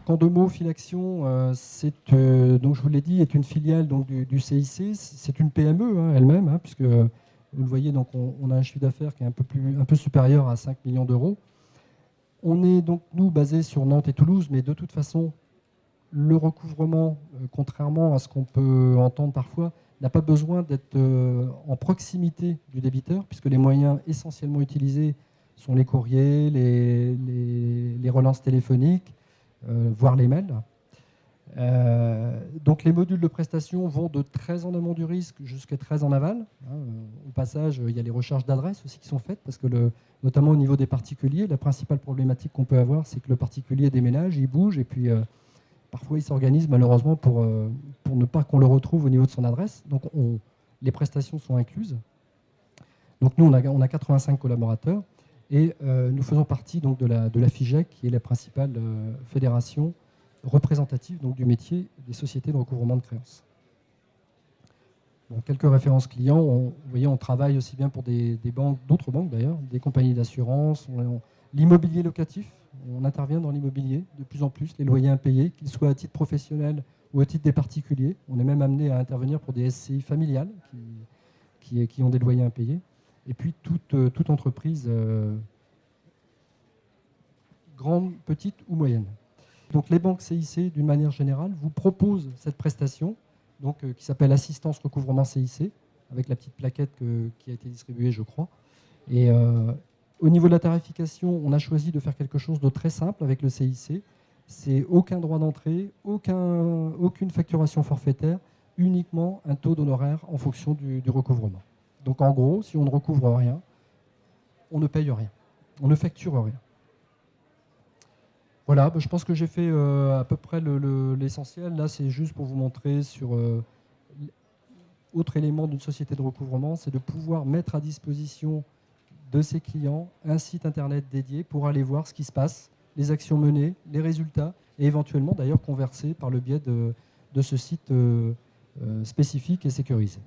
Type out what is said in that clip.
Donc en deux mots, Filaction, donc je vous l'ai dit, est une filiale donc, du CIC. C'est une PME elle-même, puisque vous le voyez, donc on a un chiffre d'affaires qui est un peu supérieur à 5 millions d'euros. On est donc, nous, basés sur Nantes et Toulouse, mais de toute façon, le recouvrement, contrairement à ce qu'on peut entendre parfois, n'a pas besoin d'être en proximité du débiteur, puisque les moyens essentiellement utilisés sont les courriers, les relances téléphoniques, voire les mails. Donc les modules de prestation vont de très en amont du risque jusqu'à très en aval. Au passage, il y a les recharges d'adresses aussi qui sont faites, parce que notamment au niveau des particuliers, la principale problématique qu'on peut avoir, c'est que le particulier déménage, il bouge, et puis parfois il s'organise malheureusement pour ne pas qu'on le retrouve au niveau de son adresse. Donc les prestations sont incluses. Donc nous, on a 85 collaborateurs, et nous faisons partie donc, de la FIGEC, qui est la principale fédération représentative donc, du métier des sociétés de recouvrement de créances. Bon, quelques références clients. Vous voyez, on travaille aussi bien pour des banques, d'autres banques d'ailleurs, des compagnies d'assurance, l'immobilier locatif. On intervient dans l'immobilier de plus en plus, les loyers impayés, qu'ils soient à titre professionnel ou à titre des particuliers. On est même amené à intervenir pour des SCI familiales qui ont des loyers impayés. Et puis toute entreprise, grande, petite ou moyenne. Donc les banques CIC, d'une manière générale, vous proposent cette prestation donc, qui s'appelle Assistance Recouvrement CIC, avec la petite plaquette qui a été distribuée, je crois. Et au niveau de la tarification, on a choisi de faire quelque chose de très simple avec le CIC. C'est aucun droit d'entrée, aucune facturation forfaitaire, uniquement un taux d'honoraire en fonction du recouvrement. Donc en gros, si on ne recouvre rien, on ne paye rien, on ne facture rien. Voilà, je pense que j'ai fait à peu près l'essentiel. Là, c'est juste pour vous montrer sur autre élément d'une société de recouvrement, c'est de pouvoir mettre à disposition de ses clients un site internet dédié pour aller voir ce qui se passe, les actions menées, les résultats, et éventuellement d'ailleurs converser par le biais de ce site spécifique et sécurisé.